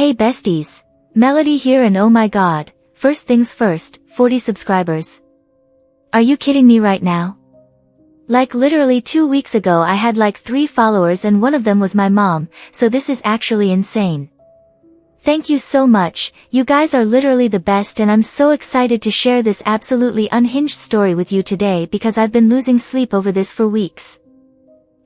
Hey besties. Melody here and oh my god, first things first, 40 subscribers. Are you kidding me right now? Like literally 2 weeks ago I had like 3 followers and one of them was my mom, so this is actually insane. Thank you so much, you guys are literally the best and I'm so excited to share this absolutely unhinged story with you today because I've been losing sleep over this for weeks.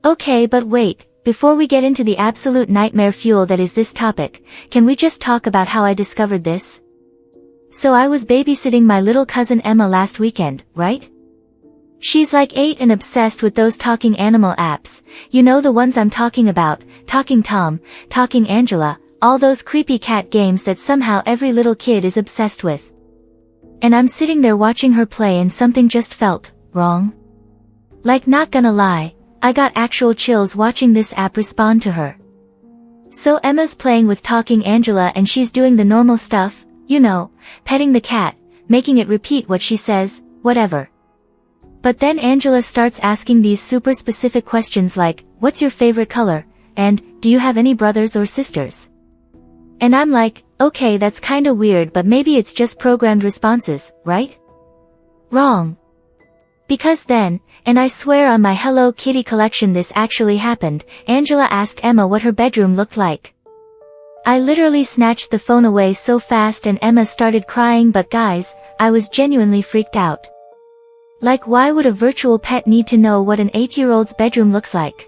Okay, but wait. Before we get into the absolute nightmare fuel that is this topic, can we just talk about how I discovered this? So I was babysitting my little cousin Emma last weekend, right? She's like 8 and obsessed with those talking animal apps, you know the ones I'm talking about, Talking Tom, Talking Angela, all those creepy cat games that somehow every little kid is obsessed with. And I'm sitting there watching her play and something just felt wrong. Like not gonna lie, I got actual chills watching this app respond to her. So Emma's playing with Talking Angela and she's doing the normal stuff, you know, petting the cat, making it repeat what she says, whatever. But then Angela starts asking these super specific questions like, what's your favorite color? And, do you have any brothers or sisters? And I'm like, okay, that's kinda weird, but maybe it's just programmed responses, right? Wrong. Because then, and I swear on my Hello Kitty collection this actually happened, Angela asked Emma what her bedroom looked like. I literally snatched the phone away so fast and Emma started crying, but guys, I was genuinely freaked out. Like, why would a virtual pet need to know what an 8-year-old's bedroom looks like?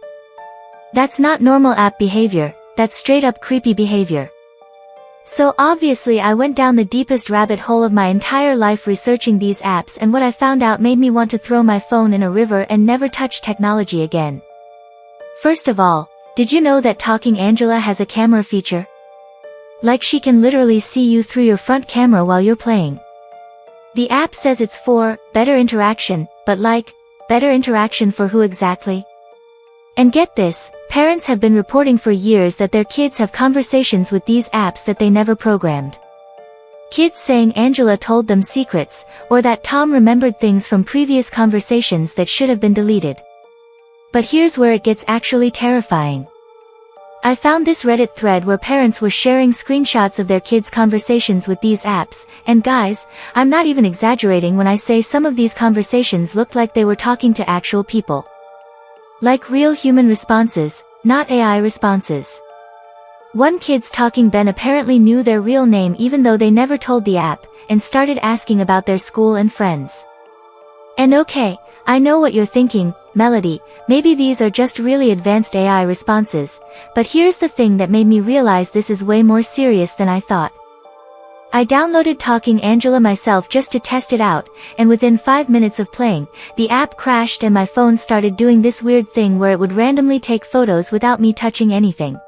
That's not normal app behavior, that's straight up creepy behavior. So obviously I went down the deepest rabbit hole of my entire life researching these apps, and what I found out made me want to throw my phone in a river and never touch technology again. First of all, did you know that Talking Angela has a camera feature? Like she can literally see you through your front camera while you're playing. The app says it's for better interaction, but like, better interaction for who exactly? And get this, parents have been reporting for years that their kids have conversations with these apps that they never programmed. Kids saying Angela told them secrets, or that Tom remembered things from previous conversations that should have been deleted. But here's where it gets actually terrifying. I found this Reddit thread where parents were sharing screenshots of their kids' conversations with these apps, and guys, I'm not even exaggerating when I say some of these conversations looked like they were talking to actual people. Like real human responses, not AI responses. One kid's talking Ben apparently knew their real name even though they never told the app, and started asking about their school and friends. And okay, I know what you're thinking, Melody, maybe these are just really advanced AI responses, but here's the thing that made me realize this is way more serious than I thought. I downloaded Talking Angela myself just to test it out, and within 5 minutes of playing, the app crashed and my phone started doing this weird thing where it would randomly take photos without me touching anything.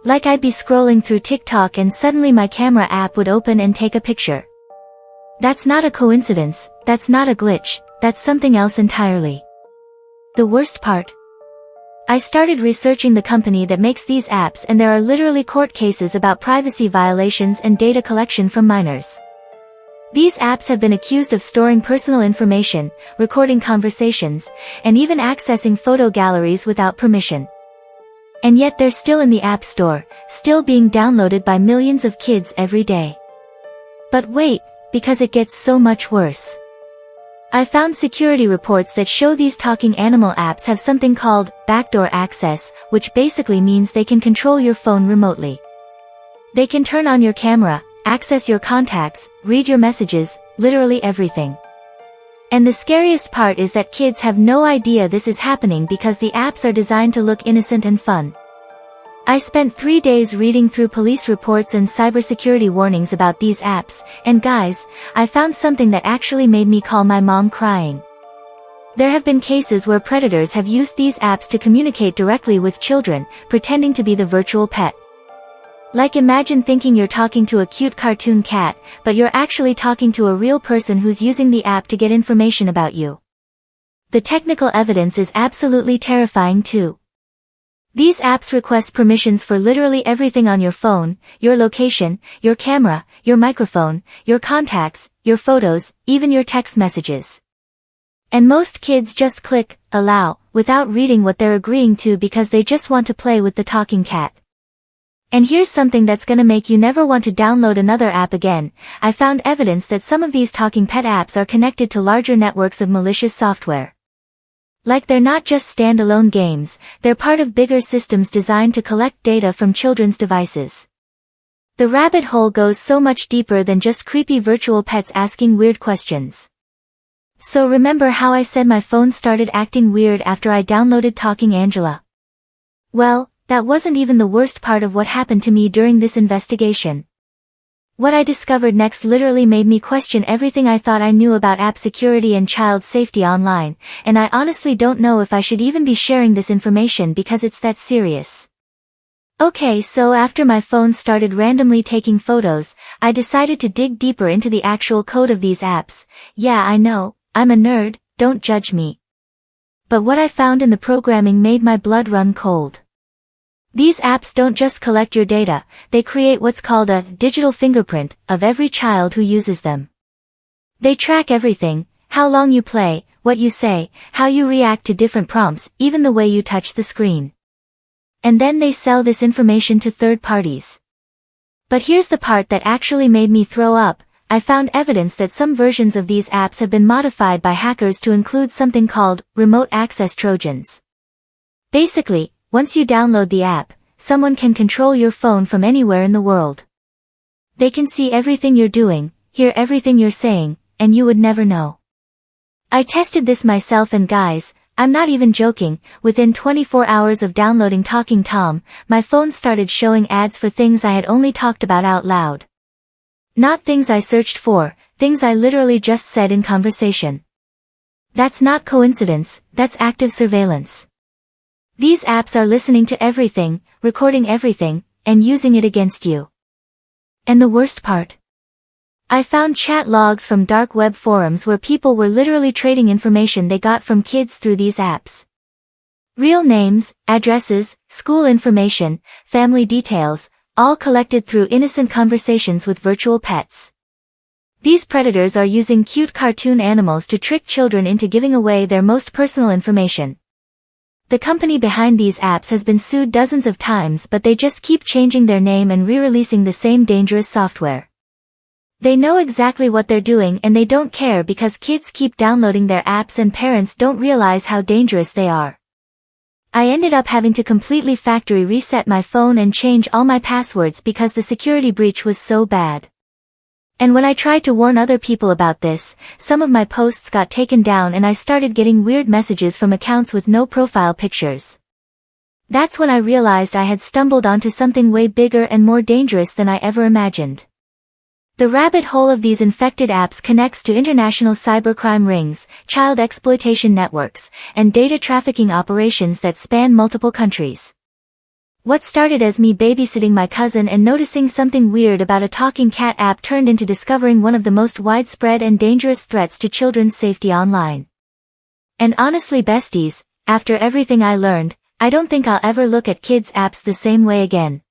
Like I'd be scrolling through TikTok and suddenly my camera app would open and take a picture. That's not a coincidence, that's not a glitch, that's something else entirely. The worst part? I started researching the company that makes these apps, and there are literally court cases about privacy violations and data collection from minors. These apps have been accused of storing personal information, recording conversations, and even accessing photo galleries without permission. And yet they're still in the App Store, still being downloaded by millions of kids every day. But wait, because it gets so much worse. I found security reports that show these talking animal apps have something called backdoor access, which basically means they can control your phone remotely. They can turn on your camera, access your contacts, read your messages, literally everything. And the scariest part is that kids have no idea this is happening because the apps are designed to look innocent and fun. I spent 3 days reading through police reports and cybersecurity warnings about these apps, and guys, I found something that actually made me call my mom crying. There have been cases where predators have used these apps to communicate directly with children, pretending to be the virtual pet. Like imagine thinking you're talking to a cute cartoon cat, but you're actually talking to a real person who's using the app to get information about you. The technical evidence is absolutely terrifying too. These apps request permissions for literally everything on your phone, your location, your camera, your microphone, your contacts, your photos, even your text messages. And most kids just click, allow, without reading what they're agreeing to because they just want to play with the talking cat. And here's something that's gonna make you never want to download another app again. I found evidence that some of these talking pet apps are connected to larger networks of malicious software. Like they're not just standalone games, they're part of bigger systems designed to collect data from children's devices. The rabbit hole goes so much deeper than just creepy virtual pets asking weird questions. So remember how I said my phone started acting weird after I downloaded Talking Angela? Well, that wasn't even the worst part of what happened to me during this investigation. What I discovered next literally made me question everything I thought I knew about app security and child safety online, and I honestly don't know if I should even be sharing this information because it's that serious. Okay, so after my phone started randomly taking photos, I decided to dig deeper into the actual code of these apps. Yeah, I know, I'm a nerd, don't judge me. But what I found in the programming made my blood run cold. These apps don't just collect your data, they create what's called a digital fingerprint of every child who uses them. They track everything: how long you play, what you say, how you react to different prompts, even the way you touch the screen. And then they sell this information to third parties. But here's the part that actually made me throw up. I found evidence that some versions of these apps have been modified by hackers to include something called remote access Trojans. Basically, once you download the app, someone can control your phone from anywhere in the world. They can see everything you're doing, hear everything you're saying, and you would never know. I tested this myself and guys, I'm not even joking, within 24 hours of downloading Talking Tom, my phone started showing ads for things I had only talked about out loud. Not things I searched for, things I literally just said in conversation. That's not coincidence, that's active surveillance. These apps are listening to everything, recording everything, and using it against you. And the worst part? I found chat logs from dark web forums where people were literally trading information they got from kids through these apps. Real names, addresses, school information, family details, all collected through innocent conversations with virtual pets. These predators are using cute cartoon animals to trick children into giving away their most personal information. The company behind these apps has been sued dozens of times, but they just keep changing their name and re-releasing the same dangerous software. They know exactly what they're doing and they don't care because kids keep downloading their apps and parents don't realize how dangerous they are. I ended up having to completely factory reset my phone and change all my passwords because the security breach was so bad. And when I tried to warn other people about this, some of my posts got taken down and I started getting weird messages from accounts with no profile pictures. That's when I realized I had stumbled onto something way bigger and more dangerous than I ever imagined. The rabbit hole of these infected apps connects to international cybercrime rings, child exploitation networks, and data trafficking operations that span multiple countries. What started as me babysitting my cousin and noticing something weird about a talking cat app turned into discovering one of the most widespread and dangerous threats to children's safety online. And honestly besties, after everything I learned, I don't think I'll ever look at kids' apps the same way again.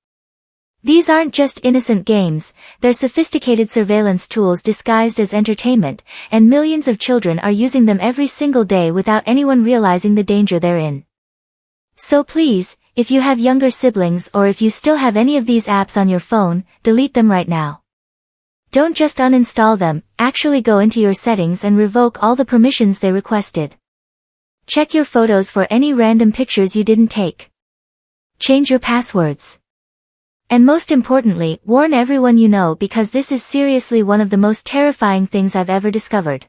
These aren't just innocent games, they're sophisticated surveillance tools disguised as entertainment, and millions of children are using them every single day without anyone realizing the danger they're in. So please, if you have younger siblings or if you still have any of these apps on your phone, delete them right now. Don't just uninstall them, actually go into your settings and revoke all the permissions they requested. Check your photos for any random pictures you didn't take. Change your passwords. And most importantly, warn everyone you know because this is seriously one of the most terrifying things I've ever discovered.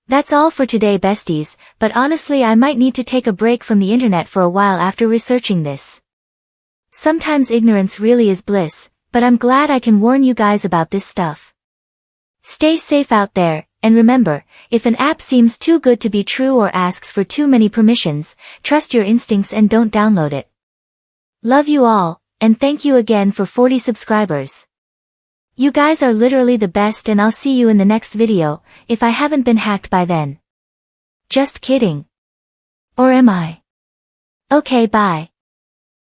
That's all for today besties, but honestly I might need to take a break from the internet for a while after researching this. Sometimes ignorance really is bliss, but I'm glad I can warn you guys about this stuff. Stay safe out there, and remember, if an app seems too good to be true or asks for too many permissions, trust your instincts and don't download it. Love you all, and thank you again for 40 subscribers. You guys are literally the best and I'll see you in the next video, if I haven't been hacked by then. Just kidding. Or am I? Okay, bye.